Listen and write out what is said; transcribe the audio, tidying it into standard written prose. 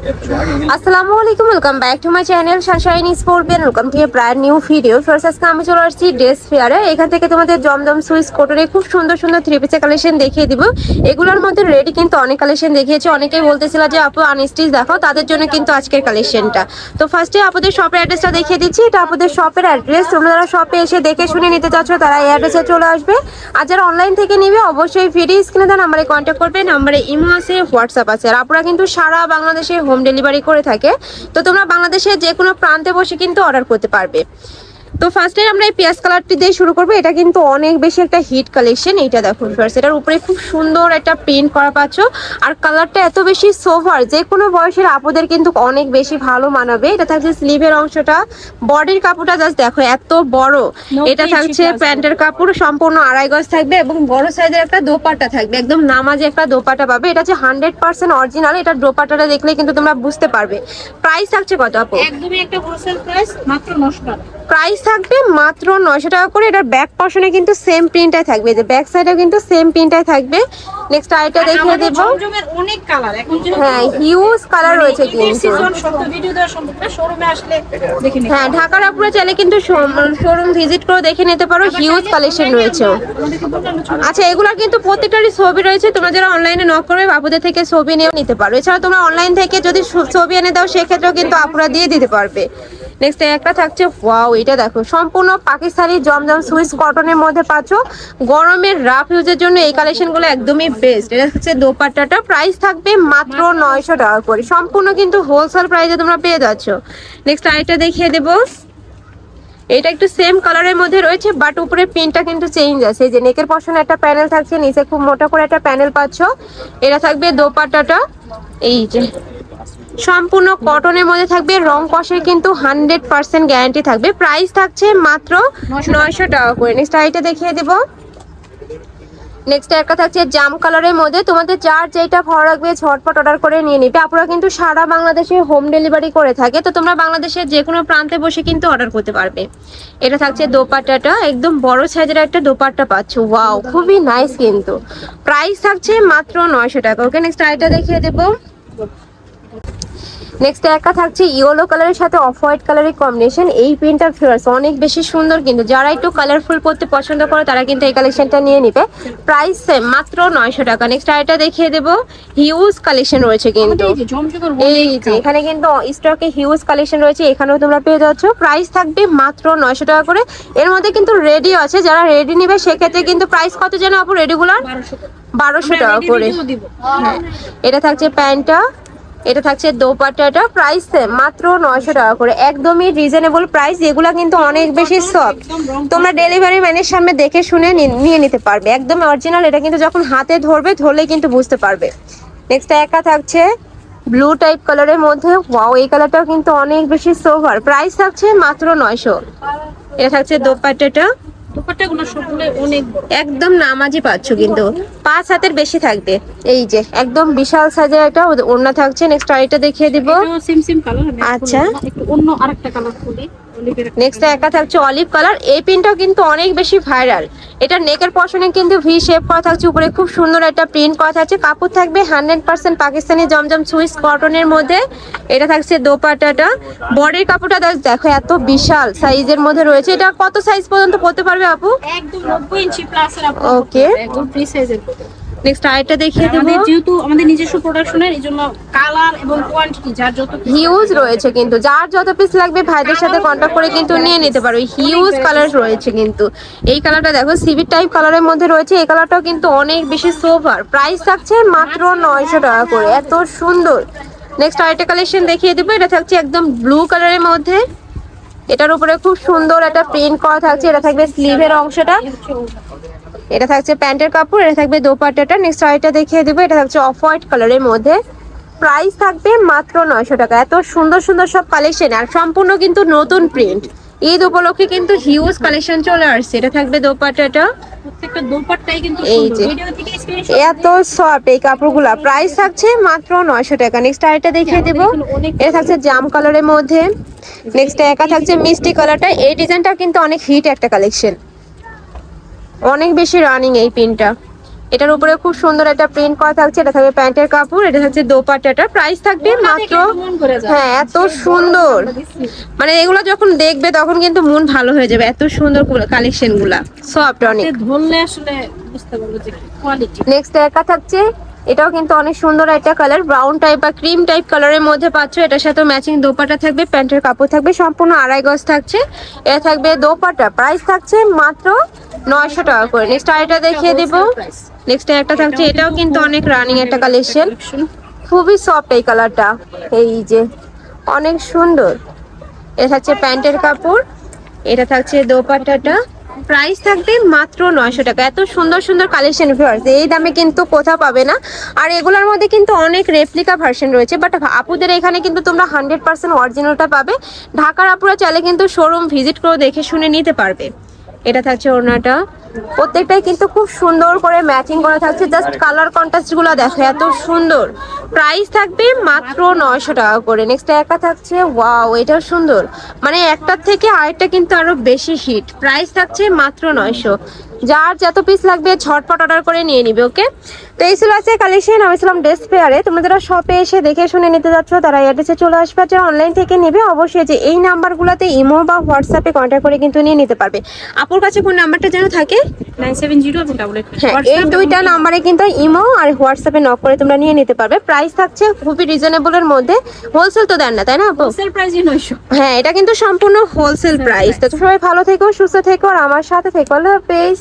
আসসালামু আলাইকুম, welcome back to my channel Sunshine sports. Welcome to A brand new video. First আজকে আমি চলে আসছি ড্রেস ফেয়ারে। এখান থেকে তোমাদের জমজম সুইস কটনে খুব সুন্দর সুন্দর থ্রি পিসের কালেকশন দেখিয়ে দিব। এগুলোর মধ্যে রেডি কিন্তু অনেক কালেকশন দেখিয়েছি। অনেকেই বলতেছিল যে আপু আনস্টিচ দেখাও, তাদের জন্য কিন্তু আজকের কালেকশনটা। তো ফার্স্টে আপনাদের শপের অ্যাড্রেসটা দেখিয়ে দিচ্ছি। এটা আপনাদের শপের অ্যাড্রেস। তোমরা যারা শপে এসে দেখে শুনে নিতে চাচ্ছ তারা এই অ্যাড্রেসে চলে আসবে। আর যারা অনলাইন থেকে নিবে অবশ্যই ভিডিও স্ক্রিনে দেওয়া নাম্বারে কন্ট্যাক্ট করবে। নাম্বারে ইমো আছে, হোয়াটসঅ্যাপ আছে। আর আপনারা কিন্তু সারা বাংলাদেশে হোম ডেলিভারি করে থাকে। তো তোমরা বাংলাদেশের যে কোনো প্রান্তে বসে কিন্তু অর্ডার করতে পারবে। তো ফার্স্টে আমরা এই পেঁয়াজ কালারটি দিয়ে শুরু করবো। এটা কিন্তু অনেক বেশি একটা হিট কালেকশন। এইটা দেখুন ফার্স্ট, এটার উপরে খুব সুন্দর একটা প্রিন্ট করা পাচ্ছ। আর কালারটা এত বেশি সোভার, যে কোনো বয়সের আপুদের কিন্তু অনেক বেশি ভালো মানাবে। এটা থাকছে স্লিভের অংশটা, বডির কাপড়টা জাস্ট দেখো এত বড়। এটা থাকছে প্যান্টের কাপড়, সম্পূর্ণ 2.5 গজ থাকবে এবং বড় সাইজের একটা দোপাট্টা থাকবে। একদম নামাজি একটা দোপাট্টা পাবে। এটা হচ্ছে 100% অরিজিনাল। এটা দোপাট্টাটা দেখলে কিন্তু তোমরা বুঝতে পারবে। প্রাইস থাকছে কত আপু? একদমই একটা হোলসেল প্রাইস, মাত্র 900 টাকা। প্রাইস থাকবে মাত্র 900 টাকা করে। এটার ব্যাক পর্শনে কিন্তু সেম প্রিন্টটাই থাকবে, যে ব্যাক সাইডে কিন্তু সেম প্রিন্টটাই থাকবে। নেক্সট আইটা দেখিয়ে দেব। জমজমের অনেক কালার এখন, হ্যাঁ হিউজ কালার রয়েছে কিন্তু। সব ভিডিও দেওয়া সম্ভব না, শোরুমে আসলে দেখে নিতে। হ্যাঁ ঢাকার আপুরা চাইলে কিন্তু শোরুম ভিজিট করে দেখে নিতে পারো। হিউজ কালেকশন রয়েছে। আচ্ছা এগুলা কিন্তু প্রত্যেকটারই ছবি রয়েছে। তোমরা যারা অনলাইনে নক করবে আপুদের থেকে ছবি নিয়েও নিতে পারো। এছাড়া তোমরা অনলাইন থেকে যদি ছবি এনে দাও সেক্ষেত্রেও কিন্তু আপুরা দিয়ে দিতে পারবে। নেক্সট একটা থাকছে, ওয়াও এটা দেখো সম্পূর্ণ পাকিস্তানি জমজম সুইস কটনের মধ্যে পাচ্ছ। গরমের রাফ ইউজের জন্য এই কালেকশনগুলো একদমই বেস্ট। এটা হচ্ছে দোপাট্টাটা। প্রাইস থাকবে মাত্র 900 টাকা করে। সম্পূর্ণ কিন্তু হোলসেল প্রাইসে তোমরা পেয়ে যাচ্ছ। নেক্সট আইটা দেখিয়ে দেবো। এটা একটু সেম কালারের মধ্যে রয়েছে, বাট উপরে প্রিন্টটা কিন্তু চেঞ্জ আছে। এই যে নেকের পশনে একটা প্যানেল থাকছে, নিচে খুব মোটা করে একটা প্যানেল পাচ্ছ। এটা থাকবে দোপাট্টাটা, এই যে সম্পূর্ণ কটনের মধ্যে থাকবে। রং কষের কিন্তু 100% গ্যারান্টি থাকবে। প্রাইস থাকছে মাত্র 900 টাকা করে। নেক্সট আইটা দেখিয়ে দেবো। নেক্সট একটা থাকছে জাম কালারের মধ্যে। তোমাদের যার যেটা ভালো লাগবে ঝটপট অর্ডার করে নিয়ে নিবে। আপনারা কিন্তু সারা বাংলাদেশে হোম ডেলিভারি করে থাকে। তো তোমরা বাংলাদেশের যে কোনো প্রান্তে বসে কিন্তু অর্ডার করতে পারবে। এটা থাকছে দোপাট্টাটা, একদম বড় সাইজের একটা দোপাট্টা পাচ্ছ। ওয়াও খুবই নাইস কিন্তু। প্রাইস থাকছে মাত্র 900 টাকা। ওকে নেক্সট আইটা দেখিয়ে দেবো। নেক্সট একটা থাকছে ইয়েলো কালারের সাথে অফ হোয়াইট কালারের কম্বিনেশন। এই প্রিন্টটা ফিয়ার্স অনেক বেশি সুন্দর কিন্তু। যারা একটু কালারফুল পড়তে পছন্দ করে তারা কিন্তু এই কালেকশনটা নিয়ে নিবে। প্রাইস সেম মাত্র 900 টাকা। নেক্সট আইটা দেখিয়ে দেবো। হিউজ কালেকশন রয়েছে কিন্তু। এই যে এখানে কিন্তু স্টকে হিউজ কালেকশন রয়েছে, এখানেও তোমরা পেয়ে যাচ্ছ। প্রাইস থাকবে মাত্র 900 টাকা করে। এর মধ্যে কিন্তু রেডি আছে, যারা রেডি নিবে সেক্ষেত্রে কিন্তু প্রাইস কত যেন আপু রেডিগুলার? 1200 টাকা করে। এটা থাকছে প্যান্টটা, এটা থাকছে দোপাট্টাটা। প্রাইস মাত্র 900 টাকা করে। একদমই রিজনেবল প্রাইস। এগুলা কিন্তু অনেক বেশি সফট। তোমরা ডেলিভারি ম্যানের সামনে দেখে শুনে নিয়ে নিতে পারবে। একদম অরিজিনাল। এটা কিন্তু যখন হাতে ধরলে কিন্তু বুঝতে পারবে। নেক্সট একটা থাকছে ব্লু টাইপ কালারের মধ্যে। ওয়াও এই কালারটাও কিন্তু অনেক বেশি সোভার। প্রাইস থাকছে মাত্র 900। এটা থাকছে দোপাট্টাটা, একদম নামাজি পাচ্ছ কিন্তু 5 হাতের বেশি থাকবে। এই যে একদম বিশাল সাইজের একটা ওড়না থাকছে। নেক্সট আইটা দেখিয়ে দিব। আচ্ছা অন্য আরেকটা কালার খুলি। নেক্সট একটা থাকছে অলিভ কালার। এই প্রিন্টটাও কিন্তু অনেক বেশি ভাইরাল। এটা নেকের পশনে কিন্তু ভি শেপ করা থাকছে, উপরে খুব সুন্দর একটা প্রিন্ট করা থাকছে। কাপড় থাকবে 100% পাকিস্তানি জমজম সুইস কটনের মধ্যে। এটা থাকছে দোপাট্টাটা। বডির কাপড়টা দেখো এত বিশাল সাইজের মধ্যে রয়েছে। এটা কত সাইজ পর্যন্ত পরতে পারবে আপু? একদম 90 ইঞ্চি প্লাস এর আপু। ওকে একদম ফ্রি সাইজের। নেক্সট আইটা দেখিয়ে দেব। যেহেতু আমাদের নিজস্ব প্রোডাকশনের, এইজন্য কালার এবং কোয়ান্টিটি যার যত হিউজ রয়েছে কিন্তু। যার যত পিস লাগবে ভাইদের সাথে কন্ট্যাক্ট করে কিন্তু নিয়ে নিতে পারো। হিউজ কালার রয়েছে কিন্তু। এই কালারটা দেখো সিভিট টাইপ কালারের মধ্যে রয়েছে। এই কালারটাও কিন্তু অনেক বেশি সোভার। প্রাইস থাকছে মাত্র 900 টাকা করে। এত সুন্দর। নেক্সট আইটা কালেকশন দেখিয়ে দেবো। এটা থাকছে একদম ব্লু কালারের মধ্যে। এটার উপরে খুব সুন্দর একটা প্রিন্ট করা থাকছে। এটা থাকবে স্লিভের অংশটা। এটা থাকছে প্যান্টের কাপড়। এটা থাকবে দোপাট্টাটা। নেক্সট আইটা দেখিয়ে দেবো। এটা থাকছে অফ হোয়াইট কালারের মধ্যে। প্রাইস থাকবে মাত্র 900 টাকা। এত সুন্দর সুন্দর সব কালেকশন, আর সম্পূর্ণ কিন্তু নতুন প্রিন্ট। ঈদ উপলক্ষে কিন্তু হিউজ কালেকশন চলে আসছে। এটা থাকবে দোপাট্টাটা, প্রত্যেকটা দোপাট্টাই কিন্তু এই সুন্দর। যে ভিডিও থেকে স্ক্রিনশট এত সফট এই কাপড়গুলা। প্রাইস থাকছে মাত্র 900 টাকা। নেক্সট আইটা দেখিয়ে দেবো। এটা থাকছে জাম কালারের মধ্যে। নেক্সট একা থাকছে মিষ্টি কালারটা। এই ডিজাইনটা কিন্তু অনেক হিট একটা কালেকশন, অনেক বেশি রানিং এই পিনটা। এটার উপরে খুব সুন্দর একটা প্রিন্ট করা থাকছে, এটা থাকবে প্যান্টের কাপড়, এটা থাকছে দোপাট্টাটা, প্রাইস থাকবে মাত্র। হ্যাঁ এত সুন্দর, মানে এগুলো যখন দেখবে তখন কিন্তু মন ভালো হয়ে যাবে, এত সুন্দর কালেকশন গুলা, সফট অনেক। ধরলে আসলে বুঝতে পারবো যে কোয়ালিটি। নেক্সট একা থাকছে, এটাও কিন্তু অনেক সুন্দর একটা কালার, ব্রাউন টাইপ বা ক্রিম টাইপ কালারের মধ্যে পাচ্ছ। এটার সাথে ম্যাচিং দোপাট্টা থাকবে, প্যান্টের কাপড় থাকবে, সম্পূর্ণ আড়াই গজ থাকছে। এটা থাকবে দোপাট্টা, প্রাইস থাকছে মাত্র 900 টাকা করে। নেক্সট আরেকটা দেখিয়ে দিব। নেক্সট একটা থাকছে, এটাও কিন্তু অনেক রানিং একটা কালেকশন, খুবই সফট এই কালারটা, এই যে অনেক সুন্দর। এটা থাকছে প্যান্টের কাপড়, এটা থাকছে দোপাট্টাটা, প্রাইস থাকবে মাত্র 900 টাকা। এত সুন্দর সুন্দর কালেকশন ভিউয়ার্স, এই দামে কিন্তু কোথাও পাবে না। আর এগুলোর মধ্যে কিন্তু অনেক রেপ্লিকা ভার্সন রয়েছে, বাট আপুদের এখানে কিন্তু তোমরা 100% অরিজিনালটা পাবে। ঢাকার আপুরা চাইলে কিন্তু শোরুম ভিজিট করে দেখে শুনে নিতে পারবে। এটা থাকছে ওড়নাটা, প্রত্যেকটাই কিন্তু খুব সুন্দর করে ম্যাচিং করা থাকছে, জাস্ট কালার কন্ট্রাস্ট গুলো দেখো এত সুন্দর। প্রাইস থাকবে মাত্র 900 টাকা করে। নেক্সট একটা থাকছে, ওয়াও এটাও সুন্দর, মানে একটার থেকে আরেকটা কিন্তু আরো বেশি হিট। প্রাইস থাকছে মাত্র 900। যার যত পিস লাগবে ঝটপট অর্ডার করে নিয়ে নিবে, ওকে। তো এই ছিল আছে কালেকশন, আমি ছিলাম ড্রেস পেয়ারে। তোমরা যারা শপে এসে দেখে শুনে নিতে যাচ্ছ তারা অ্যাড্রেসে চলে আসবে, যারা অনলাইন থেকে নেবে অবশ্যই যে এই নাম্বারগুলোতে ইমো বা হোয়াটসঅ্যাপে কন্ট্যাক্ট করে কিন্তু নিয়ে নিতে পারবে। আপুর কাছে কোন নাম্বারটা যেন থাকে? 970 এবং 88। হ্যাঁ এই দুইটা নাম্বারে কিন্তু ইমো আর হোয়াটসঅ্যাপে নক করে তোমরা নিয়ে নিতে পারবে। প্রাইস থাকছে খুবই রিজনেবলের মধ্যে, হোলসেল তো দেন না তাই না আপু? হোলসেল প্রাইসই 900। হ্যাঁ এটা কিন্তু সম্পূর্ণ হোলসেল প্রাইস। তো সবাই ভালো থেকো, সুস্থ থেকো আর আমার সাথে থেকো। আল্লাহ হাফেজ।